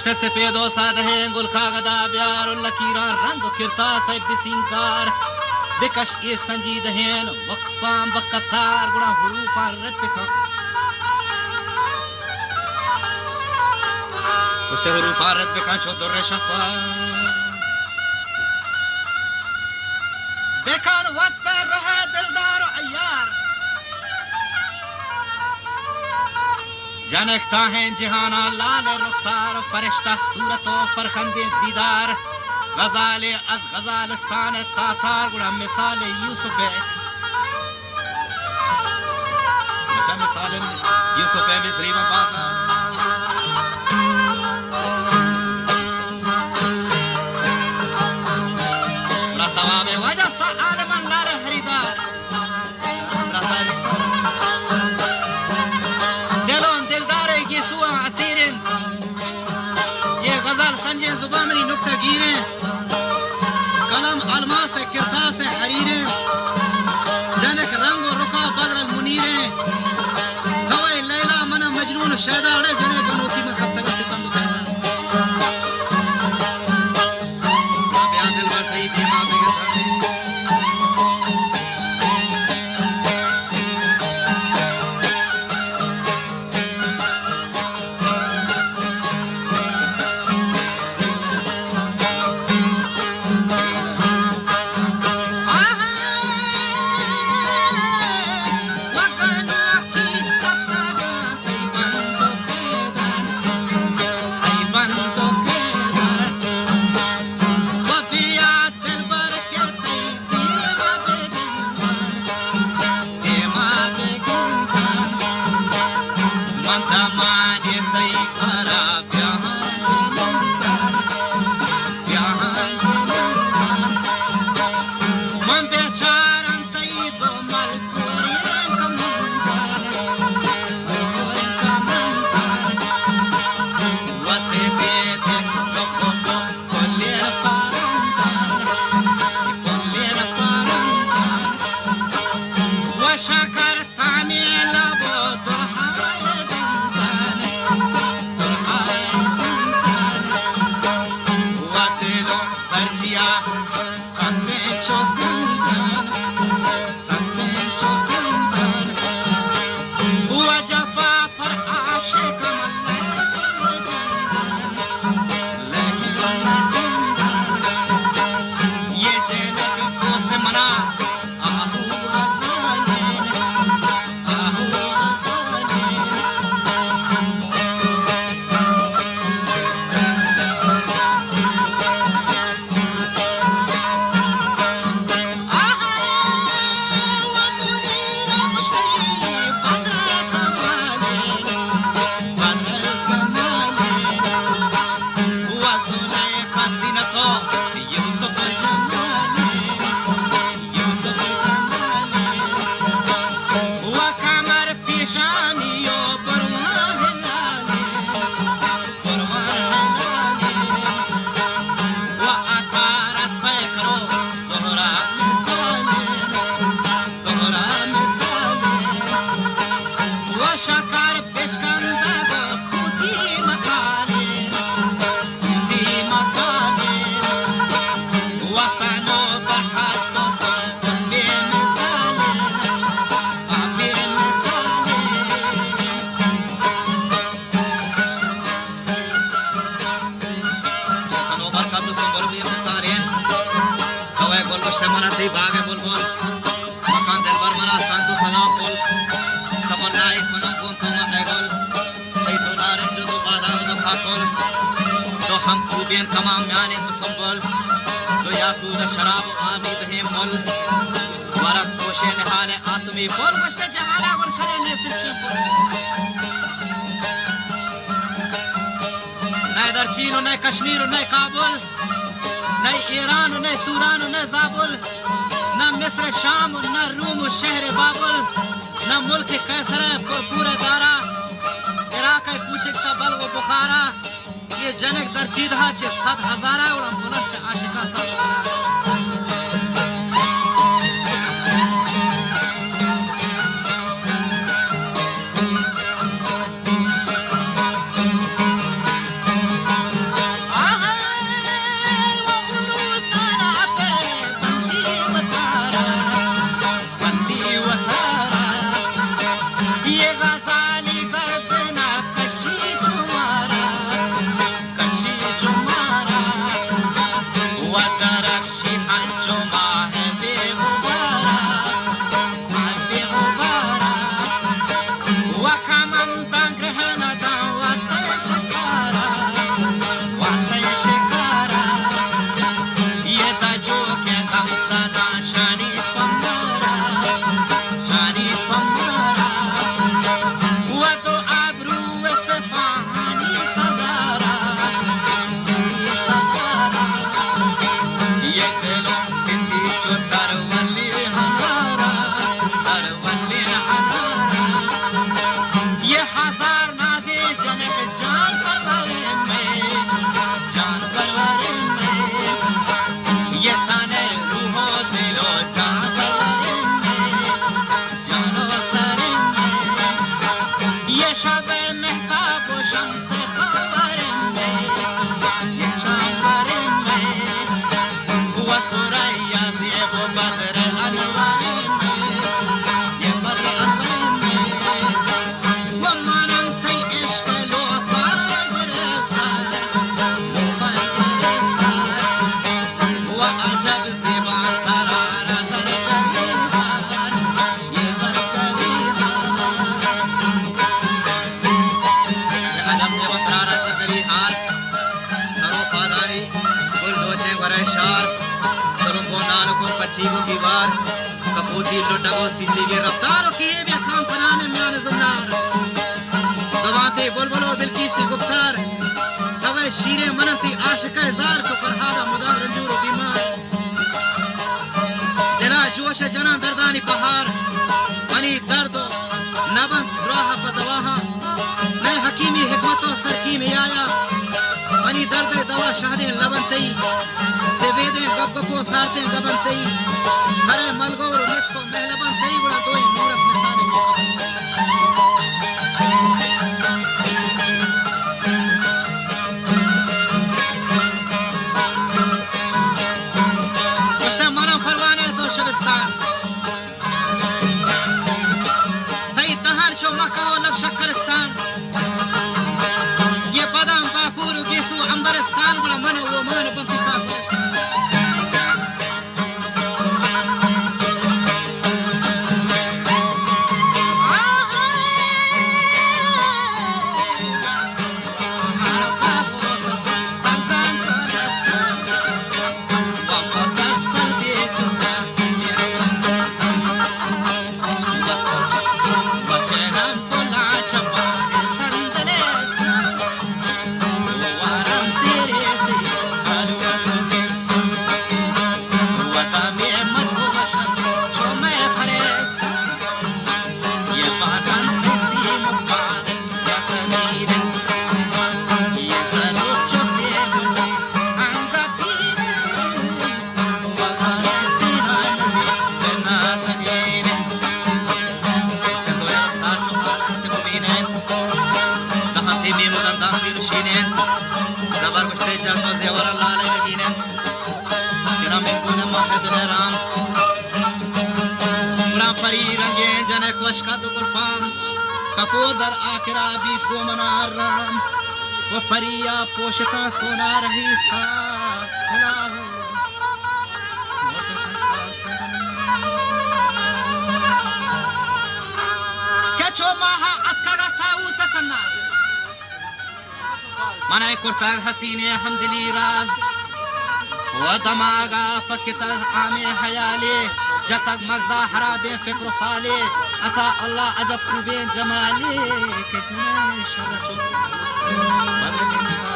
پشت سپید و ساده گل کاغدا بیار و لکیران رنگ و کرتاس بسینکار بکش ای سنجیده هین وقفان بقطار گنا حروفان رد بکن پشت حروفان رد بکن شو در شخصان بکن وصف روح دلدار و عیار جنکتا ہیں جہانا لال رخسار فرشتہ صورت و فرخند دیدار غزال از غزالستان تاتار گڑا مثال یوسف اچھا مثال یوسف مصری میں بازا گڑا تواب وجہ سا عالمان لال حریدار سنجیں زبان منی نکتہ گیریں قلم الماس کرتاس حریریں جنک رنگ و رکا بدر المنیریں ہوئے لیلہ من مجنون شیدہ اڑے جنے گنوتی میں کب تک ستم بکینا بیان دل بار صحیح دیما بگے ساڑے چین و نہ کشمیر و نہ کابل نہ ایران و نہ توران و نہ زابل نہ مصر شام و نہ روم و شہر بابل نہ ملک قیصر پورے دارا عراق کوچکتا بل و بخارا یہ جنک در چیدہ چھ 100,000 اور بلند چھ عاشقہ سا ودرخشی هنچو ماه بی‌غبارا بی‌غبارا و کمندان گرهندان واسه شکارا یه تاجو که غم زدن شانی پمارا و تو ابرو صفانی صدارا یه دلم سندی چو ترولی هنارا یه هزار نازی جنک جان پروری میں یه تنه روح و دل و جان سوری میں جانو سری میں یه شب مهتاب و شمس خبری میں یه شبری میں و سریا زیب و بدر انواری میں یه بدر انواری میں و منم تی عشق لوفر گرفتار و عجب زیبا سرار زرگری‌ها یه زرگری‌ها عجب زیبا سرار زرگری‌ها سرو خالاری گل دوشے ورے شار سرو کو نالو کو پچھی کو دیوار کپوتی لٹا کو سیسی کی رفتار کیے بھی خام پرانے میان زنار دواتے بلبلو بلکیس گفتار دوے شیر منتی عاشق زار کو فرہادہ مدام رنجور و بیمار دلا جوش جنان دردانی بہار منی درد و نبند راہ بدواہا میں حکیمی حکمت و سرکیمی آیا منی درد دوا شہدیں لبن تی سویدیں گب گپو سارتیں گبن تی سرے ملگور و مسکو محلبن تی بڑا دوئی نورت نسانے کی کشتہ منم پروانے تو شبستان تی تہان چو مکہ و لب شکرستان یہ بادام باکور و گیسو عنبرستان بڑا من و من بنتی کافرستان وشکت قرفان کپو در آکرا بیت کو منار رام و پریا پوشتا سونا رہی ساس الہو کچو ماها اتکا تاو ستنا منای کرتاگ حسین حمدلی راز و دماغا فکتا آمی حیالی جتک مغزا حراب فکر و خالی عطا اللہ عجب خوب جمالی کہ جنہیں شرچو بدل انسان